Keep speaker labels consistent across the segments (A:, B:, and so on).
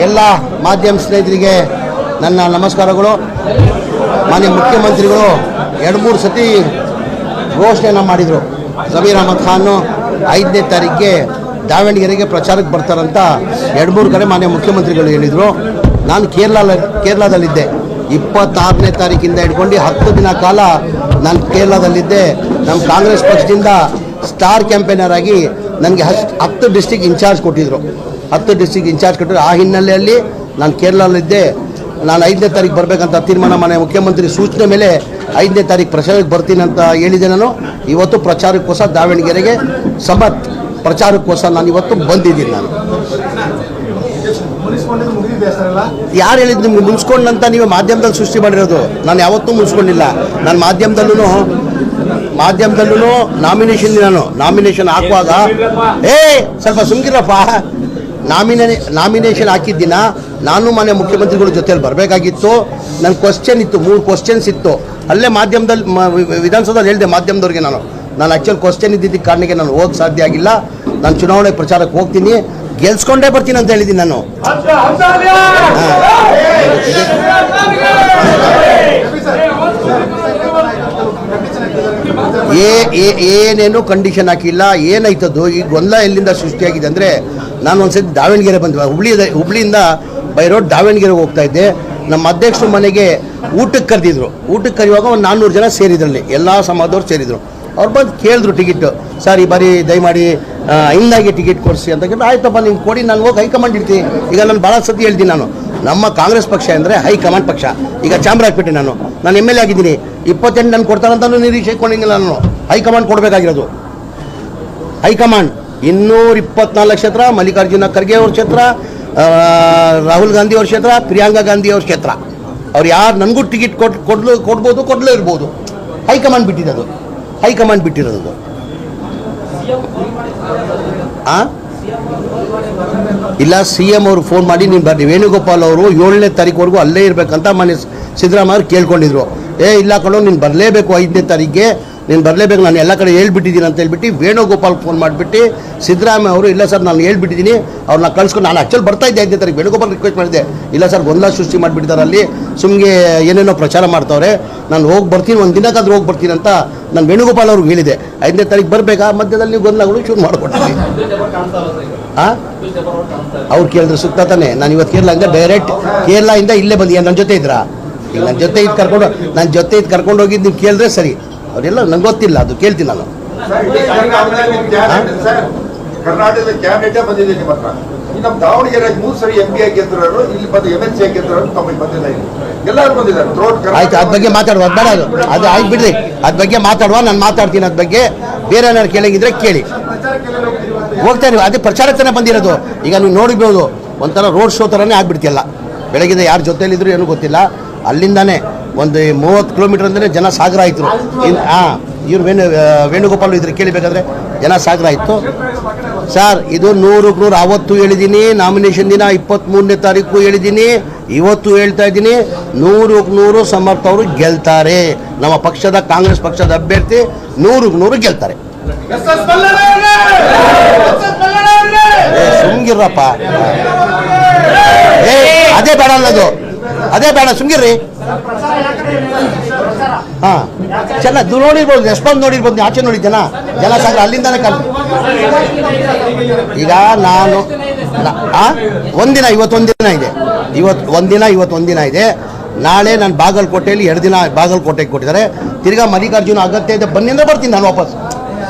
A: ಎಲ್ಲ ಮಾಧ್ಯಮ ಸ್ನೇಹಿತರಿಗೆ ನನ್ನ ನಮಸ್ಕಾರಗಳು. ಮಾನ್ಯ ಮುಖ್ಯಮಂತ್ರಿಗಳು 2-3 ಸತಿ ಘೋಷಣೆಯನ್ನು ಮಾಡಿದರು. ಜಮೀರ್ ಅಹಮದ್ ಖಾನ್ 5ನೇ ತಾರೀಕಿಗೆ ದಾವಣಗೆರೆಗೆ ಪ್ರಚಾರಕ್ಕೆ ಬರ್ತಾರಂತ 2-3 ಕಡೆ ಮಾನ್ಯ ಮುಖ್ಯಮಂತ್ರಿಗಳು ಹೇಳಿದರು. ನಾನು ಕೇರಳದಲ್ಲಿದ್ದೆ. 26ನೇ ತಾರೀಕಿಂದ ಹಿಡ್ಕೊಂಡು 10 ದಿನ ಕಾಲ ನಾನು ಕೇರಳದಲ್ಲಿದ್ದೆ. ನಮ್ಮ ಕಾಂಗ್ರೆಸ್ ಪಕ್ಷದಿಂದ ಸ್ಟಾರ್ ಕ್ಯಾಂಪೇನರ್ ಆಗಿ ನನಗೆ 10 ಡಿಸ್ಟಿಕ್ ಇನ್ಚಾರ್ಜ್ ಕೊಟ್ಟಿದ್ದರು. 10 ಡಿಸ್ಟಿಕ್ ಇನ್ಚಾರ್ಜ್ ಕೊಟ್ಟರು. ಆ ಹಿನ್ನೆಲೆಯಲ್ಲಿ ನಾನು ಕೇರಳದಲ್ಲಿದ್ದೆ. ನಾನು 5ನೇ ತಾರೀಕು ಬರಬೇಕಂತ ತೀರ್ಮಾನ ಮಾನ್ಯ ಮುಖ್ಯಮಂತ್ರಿ ಸೂಚನೆ ಮೇಲೆ 5ನೇ ತಾರೀಕು ಪ್ರಚಾರಕ್ಕೆ ಬರ್ತೀನಿ ಅಂತ ಹೇಳಿದೆ. ನಾನು ಇವತ್ತು ಪ್ರಚಾರಕ್ಕೋಸ್ಕರ ದಾವಣಗೆರೆಗೆ ಪ್ರಚಾರಕ್ಕೋಸ್ಕರ ನಾನು ಇವತ್ತು ಬಂದಿದ್ದೀನಿ. ನಾನು ಯಾರು ಹೇಳಿದ್ದು ನಿಮ್ಗೆ ಮುನ್ಸ್ಕೊಂಡಂತ ನೀವು ಮಾಧ್ಯಮದಲ್ಲಿ ಸೃಷ್ಟಿ ಮಾಡಿರೋದು? ನಾನು ಯಾವತ್ತೂ ಮುನ್ಸ್ಕೊಂಡಿಲ್ಲ. ನಾನು ಮಾಧ್ಯಮದಲ್ಲೂ ನಾಮಿನೇಷನ್ ಹಾಕುವಾಗ ಸ್ವಲ್ಪ ಸುಮ್ಕಿರಪ್ಪ. ನಾಮಿನೇಷನ್ ಹಾಕಿದ್ದಿನ ನಾನು ಮಾನ್ಯ ಮುಖ್ಯಮಂತ್ರಿಗಳ ಜೊತೆಯಲ್ಲಿ ಬರಬೇಕಾಗಿತ್ತು. ನನ್ನ ಕ್ವಶನ್ ಇತ್ತು, 3 ಕ್ವಶನ್ಸ್ ಇತ್ತು. ಅಲ್ಲೇ ಮಾಧ್ಯಮದಲ್ಲಿ ವಿಧಾನಸೌಧದಲ್ಲಿ ಹೇಳಿದೆ ಮಾಧ್ಯಮದವ್ರಿಗೆ. ನಾನು ಆ್ಯಕ್ಚುಲಿ ಕ್ವಶನ್ ಇದ್ದಿದ್ದ ಕಾರಣಕ್ಕೆ ನಾನು ಹೋಗಕ್ಕೆ ಸಾಧ್ಯ ಆಗಿಲ್ಲ. ನಾನು ಚುನಾವಣೆ ಪ್ರಚಾರಕ್ಕೆ ಹೋಗ್ತೀನಿ, ಗೆಲ್ಸ್ಕೊಂಡೇ ಬರ್ತೀನಿ ಅಂತ ಹೇಳಿದ್ದೀನಿ. ನಾನು ಏನೇನು ಕಂಡೀಷನ್ ಹಾಕಿಲ್ಲ. ಏನಾಯ್ತದ್ದು ಈ ಗೊಂದಲ ಎಲ್ಲಿಂದ ಸೃಷ್ಟಿಯಾಗಿದೆ ಅಂದರೆ, ನಾನು ಒಂದ್ಸತಿ ದಾವಣಗೆರೆ ಬಂದ್ವಿ. ಹುಬ್ಳಿಯಿಂದ ಬೈ ರೋಡ್ ದಾವಣಗೆರೆಗೆ ಹೋಗ್ತಾ ಇದ್ದೆ. ನಮ್ಮ ಅಧ್ಯಕ್ಷರು ಮನೆಗೆ ಊಟಕ್ಕೆ ಕರೆದಿದ್ರು. ಊಟಕ್ಕೆ ಕರೆಯುವಾಗ ಒಂದು 400 ಜನ ಸೇರಿದ್ರಲ್ಲಿ, ಎಲ್ಲ ಸಮಾಜದವ್ರು ಸೇರಿದ್ರು. ಅವ್ರು ಬಂದು ಕೇಳಿದ್ರು ಟಿಕೆಟ್. ಸರ್ ಈ ಬಾರಿ ದಯಮಾಡಿ ಹಿಂದಾಗಿ ಟಿಕೆಟ್ ಕೊಡಿಸಿ ಅಂತ ಕೇಳಿದ್ರೆ, ಆಯ್ತಪ್ಪ ನೀವು ಕೊಡಿ, ನಾನು ಹೋಗಿ ಹೈಕಮಾಂಡ್ ಇರ್ತೀನಿ. ಈಗ ನಾನು ಭಾಳ ಸತಿ ಹೇಳ್ತೀನಿ, ನಮ್ಮ ಕಾಂಗ್ರೆಸ್ ಪಕ್ಷ ಅಂದರೆ ಹೈಕಮಾಂಡ್ ಪಕ್ಷ. ಈಗ ಚಾಮರಾಜಪೇಟೆ ನಾನು MLA ಆಗಿದ್ದೀನಿ. 28 ನಾನು ಕೊಡ್ತಾರಂತಲೂ ನಿರೀಕ್ಷೆ ಇಟ್ಕೊಂಡಿಲ್ಲ. ನಾನು ಹೈಕಮಾಂಡ್ ಕೊಡಬೇಕಾಗಿರೋದು. ಹೈಕಮಾಂಡ್ 224 ಕ್ಷೇತ್ರ, ಮಲ್ಲಿಕಾರ್ಜುನ ಖರ್ಗೆ ಅವ್ರ ಕ್ಷೇತ್ರ, ರಾಹುಲ್ ಗಾಂಧಿ ಅವ್ರ ಕ್ಷೇತ್ರ, ಪ್ರಿಯಾಂಕಾ ಗಾಂಧಿ ಅವ್ರ ಕ್ಷೇತ್ರ. ಅವ್ರು ಯಾರು ನನಗೂ ಟಿಕೆಟ್ ಕೊಡಲೇ ಇರ್ಬೋದು. ಹೈಕಮಾಂಡ್ ಬಿಟ್ಟಿರೋದು. ಇಲ್ಲ, CM ಅವರು ಫೋನ್ ಮಾಡಿ ನೀನು ಬರ್ರಿ, ವೇಣುಗೋಪಾಲ್ ಅವರು 7ನೇ ತಾರೀಕುವರೆಗೂ ಅಲ್ಲೇ ಇರಬೇಕಂತ ಮಾನ್ಯ ಸಿದ್ದರಾಮಯ್ಯ ಅವ್ರು ಕೇಳ್ಕೊಂಡಿದ್ರು. ಇಲ್ಲ ಕಣೋ, ನೀನು ಬರಲೇಬೇಕು, 5ನೇ ತಾರೀಕಿಗೆ ನೀನು ಬರಲೇಬೇಕು, ನಾನು ಎಲ್ಲ ಕಡೆ ಹೇಳ್ಬಿಟ್ಟಿದ್ದೀನಿ ಅಂತ ಹೇಳ್ಬಿಟ್ಟು ವೇಣುಗೋಪಾಲ್ ಫೋನ್ ಮಾಡಿಬಿಟ್ಟು ಸಿದ್ದರಾಮಯ್ಯ ಅವರು, ಇಲ್ಲ ಸರ್ ನಾನು ಹೇಳ್ಬಿಟ್ಟಿದ್ದೀನಿ, ಅವ್ರನ್ನ ಕಳ್ಸ್ಕೊಂಡು, ನಾನು ಆ್ಯಕ್ಚುಲಿ ಬರ್ತಾಯಿದ್ದೆ 5ನೇ ತಾರೀಕು. ವೇಣುಗೋಪಾಲ್ ರಿಕ್ವೆಸ್ಟ್ ಮಾಡಿದ್ದೆ, ಇಲ್ಲ ಸರ್ ಗೊಂದಲ ಸೃಷ್ಟಿ ಮಾಡಿಬಿಟ್ಟಿದ್ದಾರೆ, ಅಲ್ಲಿ ಸುಮ್ಮನೆ ಏನೇನೋ ಪ್ರಚಾರ ಮಾಡ್ತಾವ್ರೆ, ನಾನು ಹೋಗಿ ಬರ್ತೀನಿ, ಒಂದು ದಿನಕ್ಕಾದ್ರೂ ಹೋಗಿ ಬರ್ತೀನಿ ಅಂತ ನಾನು ವೇಣುಗೋಪಾಲ್ ಅವ್ರಿಗೆ ಹೇಳಿದೆ. 5ನೇ ತಾರೀಕು ಬರಬೇಕಾ, ಮಧ್ಯದಲ್ಲಿ ಗೊಂದಲಗಳು ಶುರು ಮಾಡಿಕೊಟ್ಟಿದ್ವಿ. ಅವ್ರು ಕೇಳಿದ್ರು ಸುತ್ತ ತಾನೆ. ನಾನು ಇವತ್ತು ಕೇರಳದಿಂದ ಡೈರೆಕ್ಟ್ ಕೇರಳದಿಂದ ಇಲ್ಲೇ ಬಂದಿ. ನನ್ನ ಜೊತೆ ಇದ್ರಾ? ಈಗ ನನ್ನ ಜೊತೆ ಇದ್ದು ಕರ್ಕೊಂಡು ಹೋಗಿದ್ದು ನೀವು ಕೇಳಿದ್ರೆ ಸರಿ. ಅವರೆಲ್ಲ ನಂಗೆ ಗೊತ್ತಿಲ್ಲ, ಅದು ಕೇಳ್ತೀನಿ ನಾನು.
B: ಕರ್ನಾಟಕದ ಕ್ಯಾಬಿನೆಟ್ ಬಂದಿದೆ ನಿಮ್ಮ ಹತ್ರ. ನಮ್ಮ ದಾವಣಗೆರೆ 3 ಸರಿ MP ಗೆದ್ದರು, ಇಲ್ಲಿ ಬಂದು MLC ಗೆದ್ದರು, ತಮಗೆ ಬಂದಿಲ್ಲ. ಎಲ್ಲರೂ ಬಂದಿದ್ದಾರೆ.
A: ಆಯ್ತು, ಅದ್ರ ಬಗ್ಗೆ ಮಾತಾಡುವ, ಅದು ಬೇಡ, ಅದು ಆಯ್ತು ಬಿಡ್ರಿ. ಅದ್ರ ಬಗ್ಗೆ ಮಾತಾಡುವ, ನಾನು ಮಾತಾಡ್ತೀನಿ. ಅದ್ರ ಬಗ್ಗೆ ಬೇರೆ ಏನಾದ್ರು ಕೇಳಂಗಿದ್ರೆ ಕೇಳಿ. ಹೋಗ್ತಾ ಇದ್ದೀವಿ, ಅದೇ ಪ್ರಚಾರಕ್ಕೆ ಬಂದಿರೋದು. ಈಗ ನೀವು ನೋಡಿರ್ಬೋದು, ಒಂಥರ ರೋಡ್ ಶೋ ಥರನೇ ಆಗ್ಬಿಡ್ತಿಲ್ಲ. ಬೆಳಗ್ಗೆ ಯಾರ ಜೊತೆಯಲ್ಲಿದ್ರು ಏನೂ ಗೊತ್ತಿಲ್ಲ. ಅಲ್ಲಿಂದಾನೇ ಒಂದು 30 ಕಿಲೋಮೀಟರ್ ಅಂದರೆ ಜನ ಸಾಗರ ಆಯಿತು. ಇವ್ರು ವೇಣುಗೋಪಾಲ್ ಇದ್ರೆ ಕೇಳಬೇಕಾದ್ರೆ ಜನ ಸಾಗರ ಆಯಿತು. ಸರ್, ಇದು 100ಕ್ಕೆ 100 ಅವತ್ತು ಹೇಳಿದ್ದೀನಿ. ನಾಮಿನೇಷನ್ ದಿನ 23ನೇ ತಾರೀಕು ಹೇಳಿದ್ದೀನಿ, ಇವತ್ತು ಹೇಳ್ತಾ ಇದ್ದೀನಿ. 100ಕ್ಕೆ 100 ಸಮರ್ಥ ಅವರು ಗೆಲ್ತಾರೆ. ನಮ್ಮ ಪಕ್ಷದ ಕಾಂಗ್ರೆಸ್ ಪಕ್ಷದ ಅಭ್ಯರ್ಥಿ 100ಕ್ಕೆ 100 ಗೆಲ್ತಾರೆ. ಸುಮ್ಗಿರ್ರಪ್ಪ, ಅದೇ ಬೇಡ ಅನ್ನೋದು, ಅದೇ ಬೇಡ, ಸುಮ್ಗಿರ್ರಿ. ಚೆನ್ನಾಗಿ ನೋಡಿರ್ಬೋದು, ರೆಸ್ಪಾನ್ಸ್ ನೋಡಿರ್ಬೋದು. ಆಚೆ ನೋಡಿ ಜನ ಸಾಗರ, ಅಲ್ಲಿಂದಾನೆ ಈಗ ನಾನು ಒಂದಿನ, ಇವತ್ತೊಂದಿನ ಇದೆ, ಇವತ್ತೊಂದಿನ ಇದೆ. ನಾಳೆ ನಾನು ಬಾಗಲಕೋಟೆಯಲ್ಲಿ 2 ದಿನ ಬಾಗಲಕೋಟೆಗೆ ಕೊಟ್ಟಿದ್ದಾರೆ. ತಿರ್ಗಾ ಮಲ್ಲಿಕಾರ್ಜುನ ಅಗತ್ಯ ಇದೆ ಬನ್ನಿ ಅಂದರೆ ಬರ್ತೀನಿ ನಾನು ವಾಪಸ್.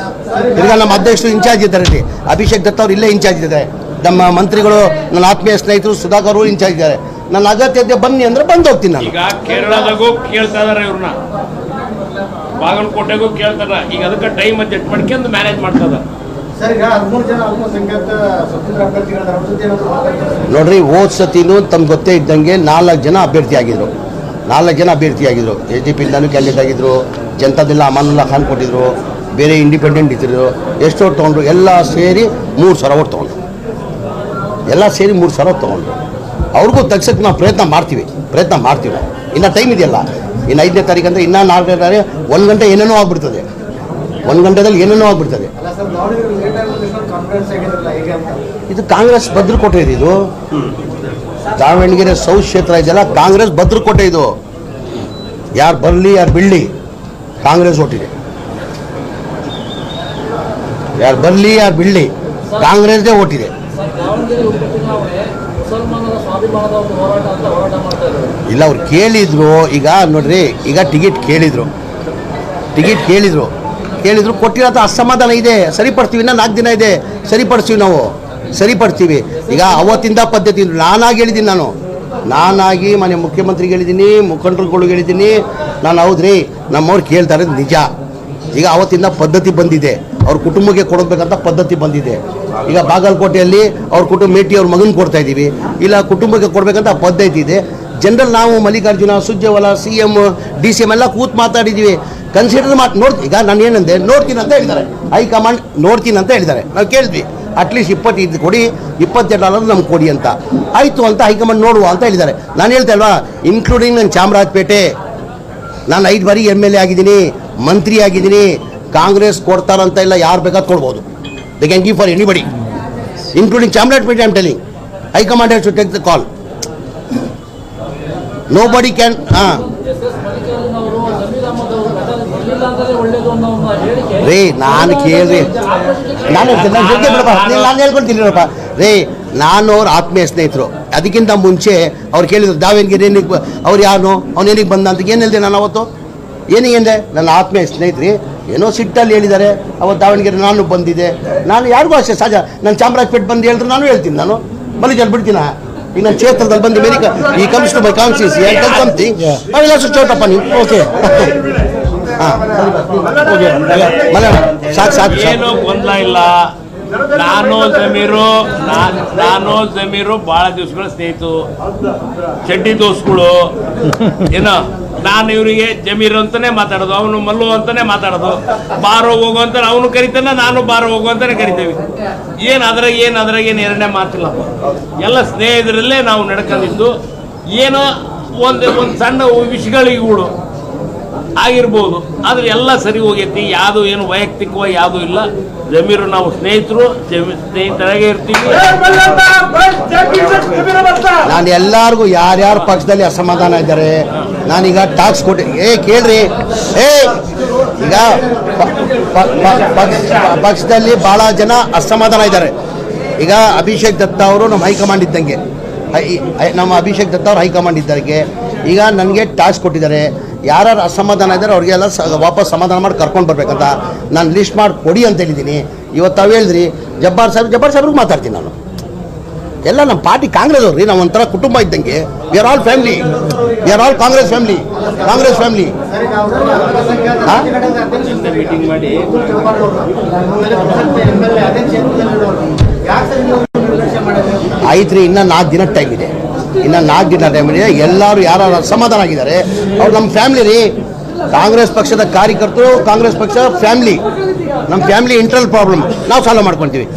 A: ತಿರ್ಗಾ ನಮ್ಮ ಅಧ್ಯಕ್ಷರು ಇನ್ಚಾರ್ಜ್ ಇದ್ದಾರೆ ಇಲ್ಲಿ, ಅಭಿಷೇಕ್ ದತ್ತ ಅವ್ರು ಇಲ್ಲೇ ಇನ್ಚಾರ್ಜ್ ಇದ್ದಾರೆ. ನಮ್ಮ ಮಂತ್ರಿಗಳು, ನನ್ನ ಆತ್ಮೀಯ ಸ್ನೇಹಿತರು ಸುಧಾಕರ್ ಅವರು ಇನ್ಚಾರ್ಜ್ ಇದ್ದಾರೆ. ನನ್ನ ಅಗತ್ಯತೆ ಬನ್ನಿ ಅಂದ್ರೆ ಬಂದು ಹೋಗ್ತೀನಿ ನಾನು.
C: ಈಗ ಕೇರಳದಾಗೂ ಕೇಳ್ತಾ ಇದಾರೆ, ಇವ್ರನ್ನ ಬಾಗಲಕೋಟೆಗೂ ಕೇಳ್ತಾರ. ಈಗ ಅದಕ್ಕೆ ಟೈಮ್ ಅಡ್ಜಸ್ಟ್ ಮಾಡ್ಕೊಂಡು ಮ್ಯಾನೇಜ್ ಮಾಡ್ತದ.
A: ನೋಡ್ರಿ, ಹೋದ ಸತಿನೂ ತಮ್ಗೆ ಗೊತ್ತೇ ಇದ್ದಂಗೆ 4 ಜನ ಅಭ್ಯರ್ಥಿ ಆಗಿದ್ರು. AJP ಇಂದಾನು ಕ್ಯಾಂಡಿಡೇಟ್ ಆಗಿದ್ರು. ಜನತಾದೆಲ್ಲ ಅಮಾನುಲ್ಲಾ ಖಾನ್ ಕೊಟ್ಟಿದ್ರು. ಬೇರೆ ಇಂಡಿಪೆಂಡೆಂಟ್ ಇದ್ರು. ಎಷ್ಟು ಓಟ್ ತೊಗೊಂಡ್ರು? ಎಲ್ಲ ಸೇರಿ 3,000 ಓಟ್ ತೊಗೊಂಡ್ರು. ಅವ್ರಿಗೂ ತಗ್ಸಕ್ಕೆ ನಾವು ಪ್ರಯತ್ನ ಮಾಡ್ತೀವಿ. ಇನ್ನು ಟೈಮ್ ಇದೆಯಲ್ಲ, ಇನ್ನು 5ನೇ ತಾರೀಕು ಅಂದರೆ ಇನ್ನೂ 4ನೇ ತಾರೀಕು 1 ಗಂಟೆ ಏನೇನೋ ಆಗ್ಬಿಡ್ತದೆ. 1 ಗಂಟೆದಲ್ಲಿ ಏನೇನೋ ಆಗ್ಬಿಡ್ತದೆ. ಇದು ಕಾಂಗ್ರೆಸ್ ಭದ್ರಕೋಟೆ ಇದು ದಾವಣಗೆರೆ ಸೌತ್ ಕ್ಷೇತ್ರ ಇದೆಯಲ್ಲ, ಕಾಂಗ್ರೆಸ್ ಭದ್ರಕೋಟೆ ಇದು. ಯಾರು ಬರಲಿ ಯಾರು ಬಿಡಲಿ ಕಾಂಗ್ರೆಸ್ ಓಟಿದೆ. ಯಾರು ಬರಲಿ ಯಾರು ಬಿಡಲಿ ಕಾಂಗ್ರೆಸ್ದೇ ಓಟಿದೆ. ಇಲ್ಲ ಅವ್ರು ಕೇಳಿದ್ರು, ಈಗ ನೋಡ್ರಿ, ಈಗ ಟಿಕೆಟ್ ಕೇಳಿದ್ರು ಕೊಟ್ಟಿರೋ ಅಸಮಾಧಾನ ಇದೆ. ಸರಿಪಡ್ತೀವಿ, ಇನ್ನೂ 4 ದಿನ ಇದೆ, ಸರಿಪಡಿಸ್ತೀವಿ ನಾವು, ಸರಿಪಡ್ತೀವಿ. ಈಗ ಅವತ್ತಿಂದ ಪದ್ಧತಿ ನಾನಾಗಿ ಹೇಳಿದ್ದೀನಿ, ನಾನಾಗಿ ಮನೆ ಮುಖ್ಯಮಂತ್ರಿಗೆ ಹೇಳಿದ್ದೀನಿ, ಮುಖಂಡರುಗಳಿಗೆ ಹೇಳಿದ್ದೀನಿ ನಾನು. ಹೌದ್ರಿ ನಮ್ಮವ್ರು ಕೇಳ್ತಾರೆ ನಿಜ. ಈಗ ಅವತ್ತಿಂದ ಪದ್ಧತಿ ಬಂದಿದೆ, ಅವ್ರ ಕುಟುಂಬಕ್ಕೆ ಕೊಡಬೇಕಂತ ಪದ್ಧತಿ ಬಂದಿದೆ. ಈಗ ಬಾಗಲಕೋಟೆಯಲ್ಲಿ ಅವ್ರ ಕುಟುಂಬ ಮೇಟಿ ಅವ್ರ ಮಗನ ಕೊಡ್ತಾ ಇದ್ದೀವಿ, ಇಲ್ಲ ಕುಟುಂಬಕ್ಕೆ ಕೊಡಬೇಕಂತ ಪದ್ಧತಿ ಇದೆ. ಜನರಲ್ ನಾವು ಮಲ್ಲಿಕಾರ್ಜುನ, ಸುರ್ಜೇವಾಲಾ, CM, DCM ಎಲ್ಲ ಕೂತ್ ಮಾತಾಡಿದ್ದೀವಿ. ಕನ್ಸಿಡರ್ ಈಗ ನಾನು ಏನಂದೆ, ನೋಡ್ತೀನಿ ಅಂತ ಹೇಳಿದ್ದಾರೆ ಹೈಕಮಾಂಡ್, ನೋಡ್ತೀನಿ ಅಂತ ಹೇಳಿದ್ದಾರೆ. ನಾವು ಕೇಳಿದ್ವಿ ಅಟ್ಲೀಸ್ಟ್ 25 ಕೊಡಿ, 22 ನಮ್ಗೆ ಕೊಡಿ ಅಂತ. ಆಯಿತು ಅಂತ ಹೈಕಮಾಂಡ್ ನೋಡುವ ಅಂತ ಹೇಳಿದ್ದಾರೆ. ನಾನು ಹೇಳ್ತಾ ಇಲ್ವಾ, ಇನ್ಕ್ಲೂಡಿಂಗ್ ನನ್ನ ಚಾಮರಾಜಪೇಟೆ, ನಾನು 5 ಬಾರಿ MLA ಆಗಿದ್ದೀನಿ, ಮಂತ್ರಿ ಆಗಿದ್ದೀನಿ. ಕಾಂಗ್ರೆಸ್ ಕೊಡ್ತಾರಂತ ಇಲ್ಲ, ಯಾರು ಬೇಕಾದ್ ಕೊಡ್ಬೋದು. They can give for anybody, including Chamarajpet. I am telling high command has to take the call. Nobody can. ರೀ ನಾನು ಕೇಳ್ರಿ, ನಾನು ಹೇಳ್ಕೊಳ್ತೀನಿ ರೀ. ನಾನು ಅವ್ರ ಆತ್ಮೀಯ ಸ್ನೇಹಿತರು. ಅದಕ್ಕಿಂತ ಮುಂಚೆ ಅವ್ರು ಕೇಳಿದ್ರು ದಾವಣಗೆರೆ ಏನಿಗೆ, ಅವ್ರು ಯಾರು, ಅವನೇನಿಗೆ ಬಂದ ಅಂತ ಏನು ಹೇಳಿದೆ ನಾನು ಅವತ್ತು? ಏನಿಗೆ ನನ್ನ ಆತ್ಮೀಯ ಸ್ನೇಹಿತರಿ ಏನೋ ಸಿಟ್ಟಲ್ಲಿ ಹೇಳಿದ್ದಾರೆ ಅವತ್ತು. ದಾವಣಗೆರೆ ನಾನು ಬಂದಿದ್ದೆ, ನಾನು ಯಾರಿಗೂ ಅಷ್ಟೇ ಸಹಜ. ನಾನು ಚಾಮರಾಜಪೇಟೆ ಬಂದು ಹೇಳಿದ್ರು ನಾನು ಹೇಳ್ತೀನಿ, ನಾನು ಮಲ್ಲಿಜಲ್ಲಿ ಬಿಡ್ತೀನ. ಈಗ ನನ್ನ ಕ್ಷೇತ್ರದಲ್ಲಿ ಬಂದು ಮೆರಿಕ ಈ comes to my constituency I tell something, I will also ಚೌಟಪ್ಪ ನೀವು. ಓಕೆ ಸಾಕು
C: ಏನು ಗೊಂದಲ ಇಲ್ಲ. ನಾನು ಜಮೀರು ಬಹಳ ದಿವಸಗಳ ಸ್ನೇಹಿತರು, ಚಡ್ಡಿ ದೋಸ್ಗಳು. ಏನೋ ನಾನು ಇವರಿಗೆ ಜಮೀರ್ ಅಂತಾನೆ ಮಾತಾಡೋದು, ಅವನು ಮಲ್ಲು ಅಂತಾನೆ ಮಾತಾಡೋದು. ಬಾರೋ ಹೋಗು ಅಂತ ಅವನು ಕರಿತಾನೆ, ನಾನು ಬಾರೋ ಹೋಗು ಅಂತಾನೆ ಕರಿತೇವೆ. ಅದ್ರಾಗ ಏನು ಎರಡನೇ ಮಾತಿಲ್ಲಪ್ಪ. ಎಲ್ಲ ಸ್ನೇಹಿತರಲ್ಲೇ ನಾವು ನಡ್ಕೊಂಡಿದ್ದು. ಏನೋ ಒಂದು ಸಣ್ಣ ವಿಷಯಗಳಿಗೂ ಆಗಿರ್ಬೋದು, ಆದ್ರೆ ಎಲ್ಲ ಸರಿ ಹೋಗೈತಿ. ಯಾವುದು ಏನು ವೈಯಕ್ತಿಕವಾಗಿ ಯಾವುದೂ ಇಲ್ಲ. ಜಮೀರು ನಾವು ಸ್ನೇಹಿತರು, ಸ್ನೇಹಿತರಾಗೆ ಇರ್ತೀವಿ.
A: ನಾನು ಎಲ್ಲರಿಗೂ ಯಾರ್ಯಾರ ಪಕ್ಷದಲ್ಲಿ ಅಸಮಾಧಾನ ಇದ್ದಾರೆ ನಾನೀಗ ಟಾಕ್ಸ್ ಕೊಟ್ಟು ಕೇಳ್ರಿ. ಈಗ ಪಕ್ಷದಲ್ಲಿ ಬಹಳ ಜನ ಅಸಮಾಧಾನ ಇದ್ದಾರೆ. ಈಗ ಅಭಿಷೇಕ್ ದತ್ತ ಅವರು ನಮ್ಮ ಹೈಕಮಾಂಡ್ ಇದ್ದಂಗೆ, ನಮ್ಮ ಅಭಿಷೇಕ್ ದತ್ತ ಅವ್ರು ಹೈಕಮಾಂಡ್ ಇದ್ದಕ್ಕೆ ಈಗ ನನಗೆ ಟಾಸ್ಕ್ ಕೊಟ್ಟಿದ್ದಾರೆ. ಯಾರು ಅಸಮಾಧಾನ ಇದ್ದಾರೆ ಅವ್ರಿಗೆಲ್ಲ ವಾಪಸ್ ಸಮಾಧಾನ ಮಾಡಿ ಕರ್ಕೊಂಡು ಬರ್ಬೇಕಂತ ನಾನು ಲಿಸ್ಟ್ ಮಾಡಿ ಕೊಡಿ ಅಂತ ಹೇಳಿದ್ದೀನಿ. ಇವತ್ತು ತಾವು ಹೇಳಿದ್ರಿ ಜಬ್ಬಾರ್ ಸಾಹೇಬ್ರಿಗೆ ಮಾತಾಡ್ತೀನಿ ನಾನು. ಎಲ್ಲ ನಮ್ಮ ಪಾರ್ಟಿ ಕಾಂಗ್ರೆಸ್ ಅವ್ರಿ, ನಾವು ಒಂಥರ ಕುಟುಂಬ ಇದ್ದಂಗೆ. We are all family, we are all Congress family.
C: Meeting ಮಾಡಿ
A: ಆಯ್ತು ರೀ, ಇನ್ನೂ 4 ದಿನ ಟೈಮ್ ಇದೆ. ಎಲ್ಲರೂ ಯಾರು ಅಸಮಾಧಾನ ಆಗಿದ್ದಾರೆ ಅವ್ರು ನಮ್ಮ ಫ್ಯಾಮಿಲಿ ರೀ. ಕಾಂಗ್ರೆಸ್ ಪಕ್ಷದ ಕಾರ್ಯಕರ್ತರು, ಕಾಂಗ್ರೆಸ್ ಪಕ್ಷ ಫ್ಯಾಮಿಲಿ, ನಮ್ಮ ಫ್ಯಾಮಿಲಿ ಇಂಟರ್ನಲ್ ಪ್ರಾಬ್ಲಮ್ ನಾವು ಸಾಲ್ವ್ ಮಾಡ್ಕೊಳ್ತೀವಿ.